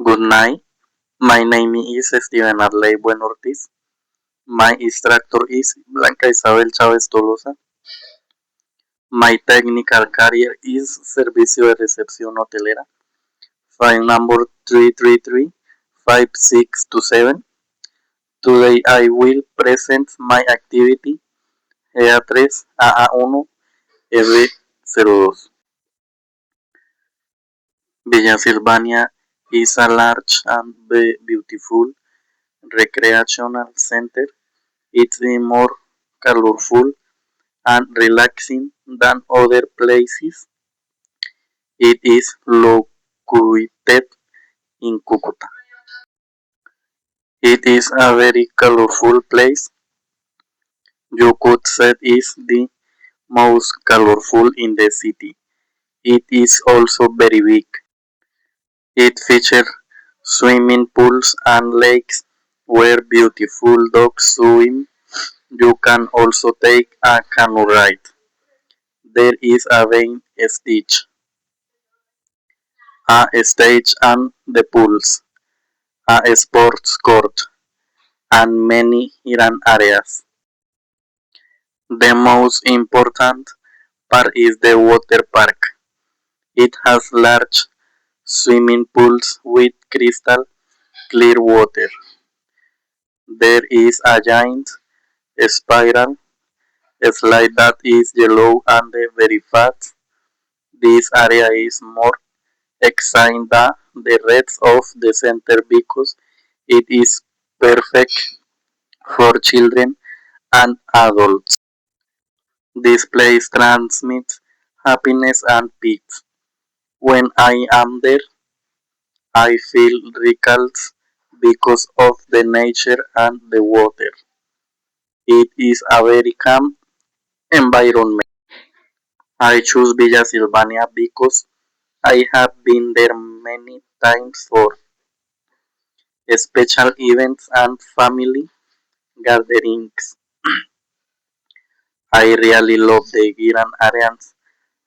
Good night. My name is Steven Arley Buen Ortiz. My instructor is Blanca Isabel Chávez Tolosa. My technical career is Servicio de Recepción Hotelera. File number 333-5627. Today I will present my activity EA3 AA1 EB02. Villa Silvania is a large and beautiful recreational center. It's more colorful and relaxing than other places. It is located in Cucuta. It is a very colorful place. You could say it's the most colorful in the city. It is also very big. It features swimming pools and lakes where beautiful dogs swim. You can also take a canoe ride. There is a main stage and the pools, a sports court, and many hidden areas. The most important part is the water park. It has large swimming pools with crystal clear water. There is a giant spiral slide that is yellow and very fast. This area is more exciting than the rest of the center because it is perfect for children and adults. This place transmits happiness and peace. When I am there, I feel recalls because of the nature and the water. It is a very calm environment. I choose Villa Silvania because I have been there many times for special events and family gatherings. I really love the Giran areas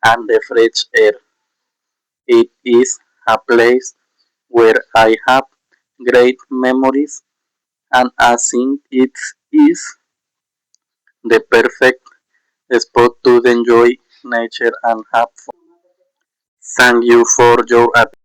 and the fresh air. It is a place where I have great memories and I think it is the perfect spot to enjoy nature and have fun. Thank you for your attention.